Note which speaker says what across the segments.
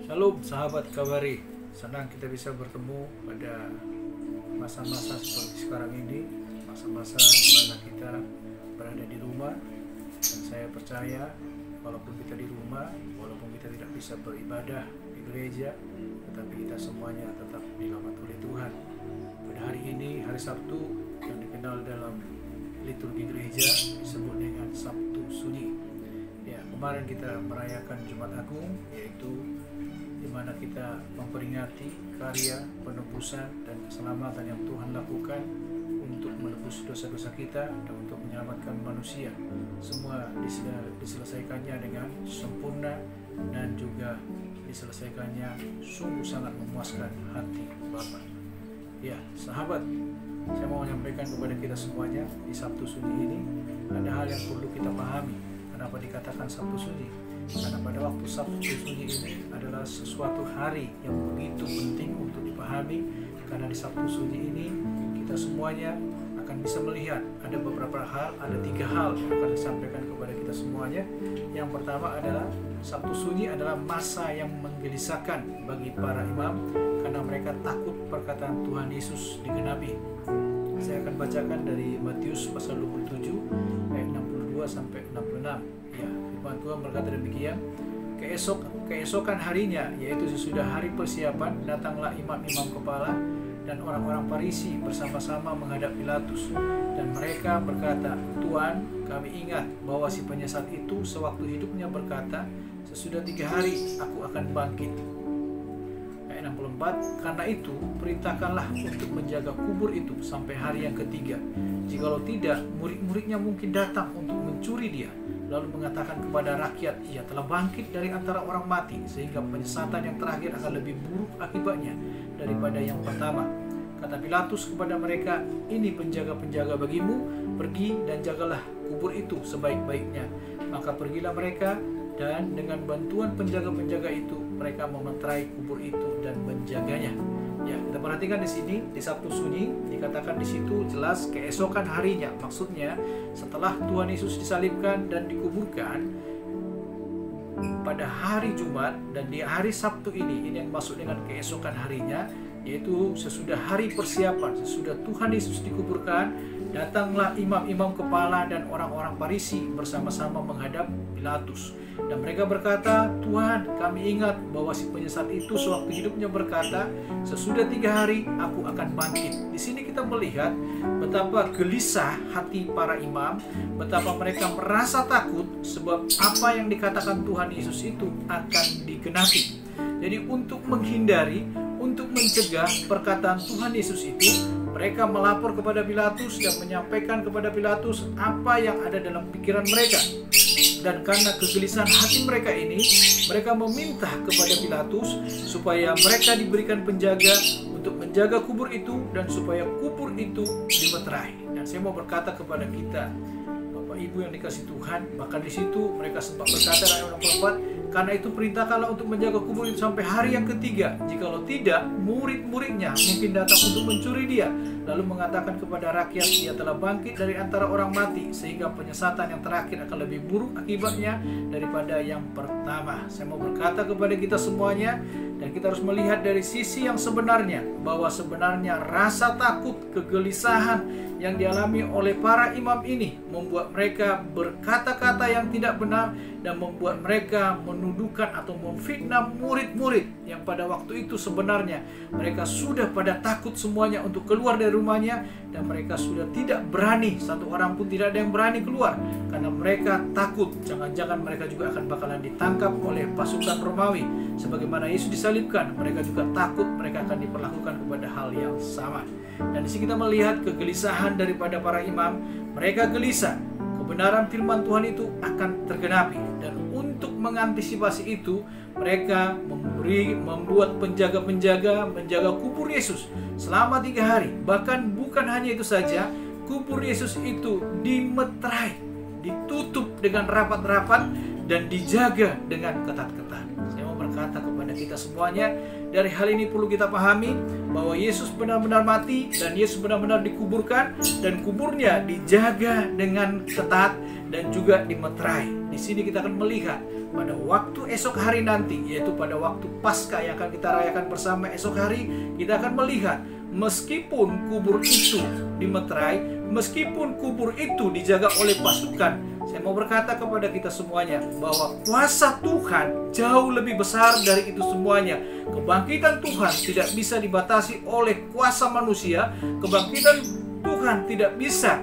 Speaker 1: Shalom sahabat Kawari, senang kita bisa bertemu pada masa-masa seperti sekarang ini, masa-masa di mana kita berada di rumah. Dan saya percaya walaupun kita di rumah, walaupun kita tidak bisa beribadah di gereja, tetapi kita semuanya tetap dirawat oleh Tuhan. Pada hari ini, hari Sabtu, yang dikenal dalam liturgi gereja disebut dengan Sabtu Sunyi. Ya, kemarin kita merayakan Jumat Agung, yaitu di mana kita memperingati karya penebusan dan keselamatan yang Tuhan lakukan untuk menebus dosa-dosa kita dan untuk menyelamatkan manusia. Semua diselesaikannya dengan sempurna dan juga diselesaikannya sungguh sangat memuaskan hati Bapa. Ya, sahabat, saya mau menyampaikan kepada kita semuanya di Sabtu Sunyi ini ada hal yang perlu kita pahami. Kenapa dikatakan Sabtu Sunyi? Karena pada waktu Sabtu Sunyi ini adalah sesuatu hari yang begitu penting untuk dipahami. Karena di Sabtu Sunyi ini kita semuanya akan bisa melihat ada beberapa hal, ada 3 hal yang akan disampaikan kepada kita semuanya. Yang pertama adalah Sabtu Sunyi adalah masa yang menggelisahkan bagi para imam karena mereka takut perkataan Tuhan Yesus digenapi. Saya akan bacakan dari Matius pasal 27 ayat 62 sampai 66. Ya, firman Tuhan berkata demikian. Keesokan harinya, yaitu sesudah hari persiapan, datanglah imam-imam kepala dan orang-orang Farisi bersama-sama menghadap Pilatus. Dan mereka berkata, "Tuan, kami ingat bahwa si penyesat itu sewaktu hidupnya berkata, sesudah 3 hari aku akan bangkit." Ayat 64, karena itu perintahkanlah untuk menjaga kubur itu sampai hari yang ketiga. Jikalau tidak, murid-muridnya mungkin datang untuk mencuri dia, lalu mengatakan kepada rakyat, ia telah bangkit dari antara orang mati, sehingga penyesatan yang terakhir akan lebih buruk akibatnya daripada yang pertama. Kata Pilatus kepada mereka, "Ini penjaga-penjaga bagimu, pergi dan jagalah kubur itu sebaik-baiknya." Maka pergilah mereka, dan dengan bantuan penjaga-penjaga itu mereka memeterai kubur itu dan menjaganya. Ya, kita perhatikan di sini di Sabtu Sunyi dikatakan di situ jelas keesokan harinya. Maksudnya setelah Tuhan Yesus disalibkan dan dikuburkan pada hari Jumat, dan di hari Sabtu ini yang masuk dengan keesokan harinya, yaitu sesudah hari persiapan, sesudah Tuhan Yesus dikuburkan, datanglah imam-imam kepala dan orang-orang Farisi bersama-sama menghadap Pilatus. Dan mereka berkata, "Tuhan, kami ingat bahwa si penyesat itu sewaktu hidupnya berkata, sesudah 3 hari aku akan bangkit." Di sini kita melihat betapa gelisah hati para imam, betapa mereka merasa takut sebab apa yang dikatakan Tuhan Yesus itu akan digenapi. Jadi untuk menghindari, untuk mencegah perkataan Tuhan Yesus itu, mereka melapor kepada Pilatus dan menyampaikan kepada Pilatus apa yang ada dalam pikiran mereka. Dan karena kegelisahan hati mereka ini, mereka meminta kepada Pilatus supaya mereka diberikan penjaga untuk menjaga kubur itu dan supaya kubur itu dimeterai. Dan saya mau berkata kepada kita, Bapak Ibu yang dikasih Tuhan, bahkan di situ mereka sempat berkata dalam ayat 64, karena itu perintahkanlah untuk menjaga kubur itu sampai hari yang ketiga. Jikalau tidak, murid-muridnya mungkin datang untuk mencuri dia, lalu mengatakan kepada rakyat, ia telah bangkit dari antara orang mati, sehingga penyesatan yang terakhir akan lebih buruk akibatnya daripada yang pertama. Saya mau berkata kepada kita semuanya, dan kita harus melihat dari sisi yang sebenarnya, bahwa sebenarnya rasa takut, kegelisahan yang dialami oleh para imam ini membuat mereka berkata-kata yang tidak benar dan membuat mereka menuduhkan atau memfitnah murid-murid yang pada waktu itu sebenarnya mereka sudah pada takut semuanya untuk keluar dari rumahnya, dan mereka sudah tidak berani, satu orang pun tidak ada yang berani keluar karena mereka takut jangan-jangan mereka juga akan bakalan ditangkap oleh pasukan Romawi. Sebagaimana Yesus disalibkan, mereka juga takut mereka akan diperlakukan kepada hal yang sama. Dan di sini kita melihat kegelisahan daripada para imam. Mereka gelisah kebenaran firman Tuhan itu akan tergenapi, dan untuk mengantisipasi itu mereka membuat penjaga-penjaga menjaga kubur Yesus selama 3 hari. Bahkan bukan hanya itu saja, kubur Yesus itu dimeterai, ditutup dengan rapat-rapat dan dijaga dengan ketat-ketat. Saya mau berkata kepada kita semuanya, dari hal ini perlu kita pahami bahwa Yesus benar-benar mati dan Yesus benar-benar dikuburkan, dan kuburnya dijaga dengan ketat dan juga dimeterai. Di sini kita akan melihat pada waktu esok hari nanti, yaitu pada waktu Paskah yang akan kita rayakan bersama esok hari, kita akan melihat meskipun kubur itu dimeterai, meskipun kubur itu dijaga oleh pasukan, saya mau berkata kepada kita semuanya bahwa kuasa Tuhan jauh lebih besar dari itu semuanya. Kebangkitan Tuhan tidak bisa dibatasi oleh kuasa manusia. Kebangkitan Tuhan tidak bisa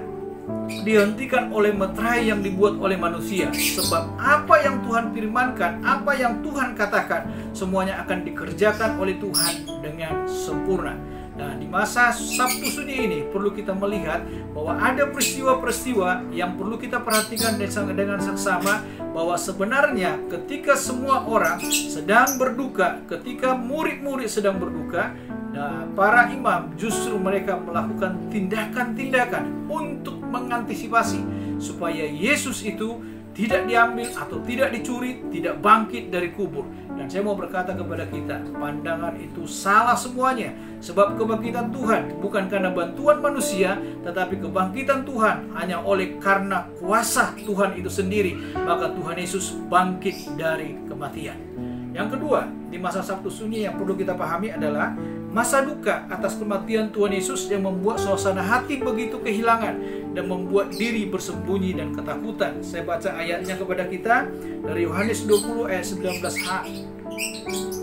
Speaker 1: dihentikan oleh meterai yang dibuat oleh manusia. Sebab apa yang Tuhan firmankan, apa yang Tuhan katakan, semuanya akan dikerjakan oleh Tuhan dengan sempurna. Nah, di masa Sabtu Sunyi ini perlu kita melihat bahwa ada peristiwa-peristiwa yang perlu kita perhatikan dengan seksama, bahwa sebenarnya ketika semua orang sedang berduka, ketika murid-murid sedang berduka, nah, para imam justru mereka melakukan tindakan-tindakan untuk mengantisipasi supaya Yesus itu tidak diambil atau tidak dicuri, tidak bangkit dari kubur. Dan saya mau berkata kepada kita, pandangan itu salah semuanya. Sebab kebangkitan Tuhan bukan karena bantuan manusia, tetapi kebangkitan Tuhan hanya oleh karena kuasa Tuhan itu sendiri. Maka Tuhan Yesus bangkit dari kematian. Yang kedua, di masa Sabtu Sunyi yang perlu kita pahami adalah masa duka atas kematian Tuhan Yesus yang membuat suasana hati begitu kehilangan dan membuat diri bersembunyi dan ketakutan. Saya baca ayatnya kepada kita dari Yohanes 20 ayat 19a.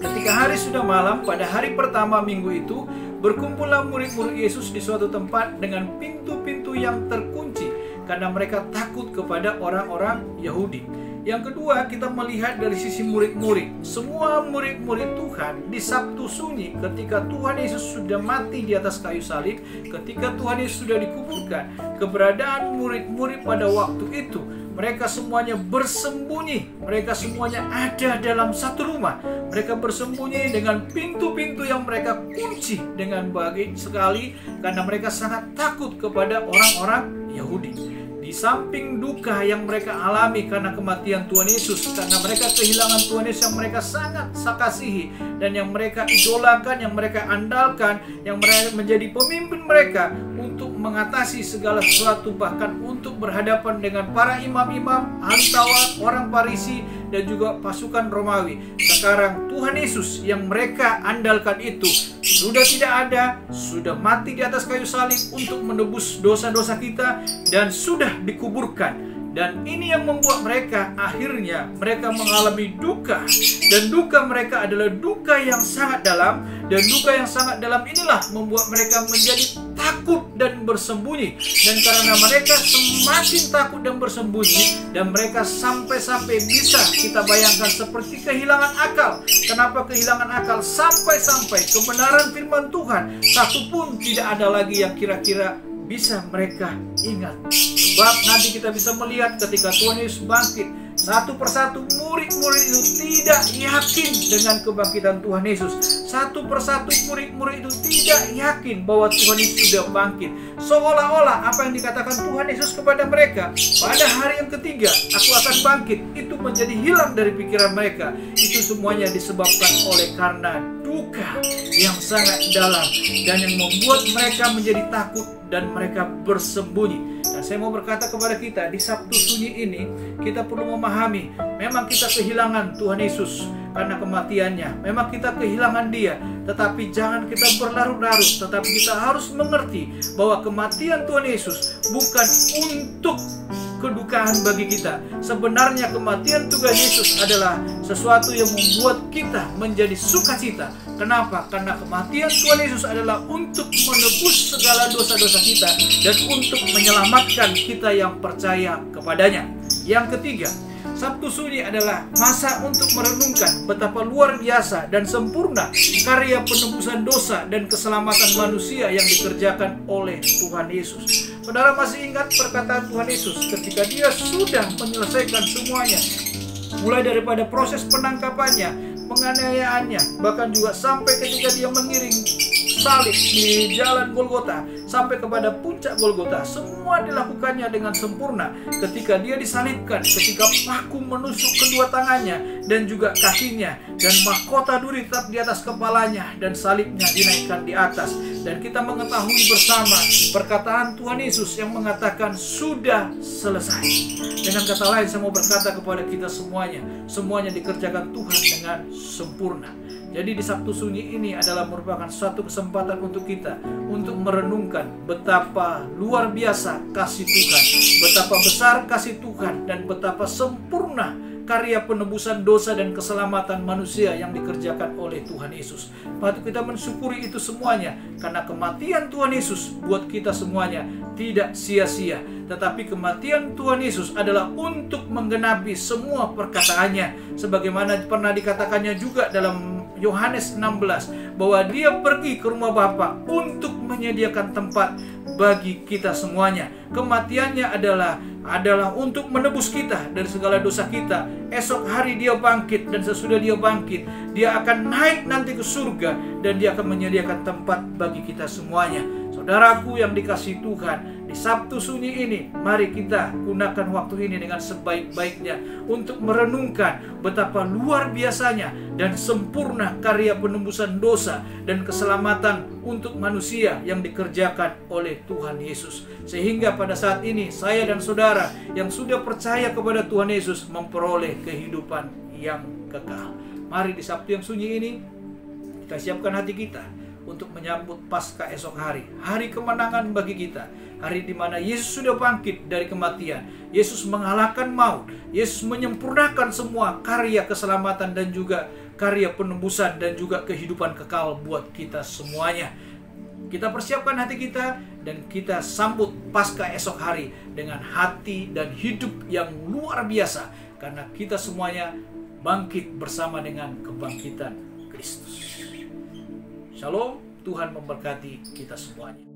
Speaker 1: Ketika hari sudah malam, pada hari pertama minggu itu, berkumpullah murid-murid Yesus di suatu tempat dengan pintu-pintu yang terkunci karena mereka takut kepada orang-orang Yahudi. Yang kedua, kita melihat dari sisi murid-murid. Semua murid-murid Tuhan di Sabtu Sunyi, ketika Tuhan Yesus sudah mati di atas kayu salib, ketika Tuhan Yesus sudah dikuburkan, keberadaan murid-murid pada waktu itu, mereka semuanya bersembunyi. Mereka semuanya ada dalam satu rumah. Mereka bersembunyi dengan pintu-pintu yang mereka kunci dengan baik sekali, karena mereka sangat takut kepada orang-orang Yahudi. Di samping duka yang mereka alami karena kematian Tuhan Yesus, karena mereka kehilangan Tuhan Yesus yang mereka sangat kasihi dan yang mereka idolakan, yang mereka andalkan, yang mereka menjadi pemimpin mereka untuk mengatasi segala sesuatu, bahkan untuk berhadapan dengan para imam-imam, ahli Taurat, orang Farisi, dan juga pasukan Romawi. Sekarang Tuhan Yesus yang mereka andalkan itu sudah tidak ada, sudah mati di atas kayu salib untuk menebus dosa-dosa kita, dan sudah dikuburkan. Dan ini yang membuat mereka akhirnya mereka mengalami duka. Dan duka mereka adalah duka yang sangat dalam. Dan duka yang sangat dalam inilah membuat mereka menjadi takut dan bersembunyi. Dan karena mereka semakin takut dan bersembunyi, dan mereka sampai-sampai bisa kita bayangkan seperti kehilangan akal. Kenapa kehilangan akal? Sampai-sampai kebenaran firman Tuhan satupun tidak ada lagi yang kira-kira bisa mereka ingat. Sebab nanti kita bisa melihat ketika Tuhan Yesus bangkit, satu persatu murid-murid itu tidak yakin dengan kebangkitan Tuhan Yesus. Satu persatu murid-murid itu tidak yakin bahwa Tuhan Yesus sudah bangkit. Seolah-olah apa yang dikatakan Tuhan Yesus kepada mereka, pada hari yang ketiga aku akan bangkit, itu menjadi hilang dari pikiran mereka. Itu semuanya disebabkan oleh karena duka yang sangat dalam, dan yang membuat mereka menjadi takut dan mereka bersembunyi. Dan saya mau berkata kepada kita, di Sabtu Sunyi ini kita perlu memahami, memang kita kehilangan Tuhan Yesus karena kematiannya. Memang kita kehilangan Dia, tetapi jangan kita berlarut-larut. Tetapi kita harus mengerti bahwa kematian Tuhan Yesus bukan untuk kedukaan bagi kita. Sebenarnya kematian Tuhan Yesus adalah sesuatu yang membuat kita menjadi sukacita. Kenapa? Karena kematian Tuhan Yesus adalah untuk menebus segala dosa-dosa kita dan untuk menyelamatkan kita yang percaya kepadanya. Yang ketiga, Sabtu Sunyi adalah masa untuk merenungkan betapa luar biasa dan sempurna karya penebusan dosa dan keselamatan manusia yang dikerjakan oleh Tuhan Yesus. Saudara masih ingat perkataan Tuhan Yesus ketika Dia sudah menyelesaikan semuanya, mulai daripada proses penangkapannya, penganiayaannya, bahkan juga sampai ketika Dia mengiring salib, di jalan Golgota, sampai kepada puncak Golgota, semua dilakukannya dengan sempurna. Ketika dia disalibkan, ketika paku menusuk kedua tangannya dan juga kakinya, dan mahkota duri tetap di atas kepalanya, dan salibnya dinaikkan di atas. Dan kita mengetahui bersama perkataan Tuhan Yesus yang mengatakan sudah selesai. Dengan kata lain, saya mau berkata kepada kita semuanya dikerjakan Tuhan dengan sempurna. Jadi di Sabtu Sunyi ini adalah merupakan suatu kesempatan untuk kita untuk merenungkan betapa luar biasa kasih Tuhan, betapa besar kasih Tuhan, dan betapa sempurna karya penebusan dosa dan keselamatan manusia yang dikerjakan oleh Tuhan Yesus. Patut kita mensyukuri itu semuanya, karena kematian Tuhan Yesus buat kita semuanya tidak sia-sia. Tetapi kematian Tuhan Yesus adalah untuk menggenapi semua perkataannya, sebagaimana pernah dikatakannya juga dalam Yohanes 16, bahwa dia pergi ke rumah Bapa untuk menyediakan tempat bagi kita semuanya. Kematiannya adalah untuk menebus kita dari segala dosa kita. Esok hari dia bangkit, dan sesudah dia bangkit, dia akan naik nanti ke surga, dan dia akan menyediakan tempat bagi kita semuanya. Saudaraku yang dikasihi Tuhan, di Sabtu Sunyi ini, mari kita gunakan waktu ini dengan sebaik-baiknya untuk merenungkan betapa luar biasanya dan sempurna karya penembusan dosa dan keselamatan untuk manusia yang dikerjakan oleh Tuhan Yesus. Sehingga pada saat ini, saya dan saudara yang sudah percaya kepada Tuhan Yesus memperoleh kehidupan yang kekal. Mari di Sabtu yang sunyi ini, kita siapkan hati kita untuk menyambut Paskah esok hari, hari kemenangan bagi kita, hari di mana Yesus sudah bangkit dari kematian, Yesus mengalahkan maut, Yesus menyempurnakan semua karya keselamatan dan juga karya penebusan dan juga kehidupan kekal buat kita semuanya. Kita persiapkan hati kita dan kita sambut Paskah esok hari dengan hati dan hidup yang luar biasa, karena kita semuanya bangkit bersama dengan kebangkitan Kristus. Shalom, Tuhan memberkati kita semuanya.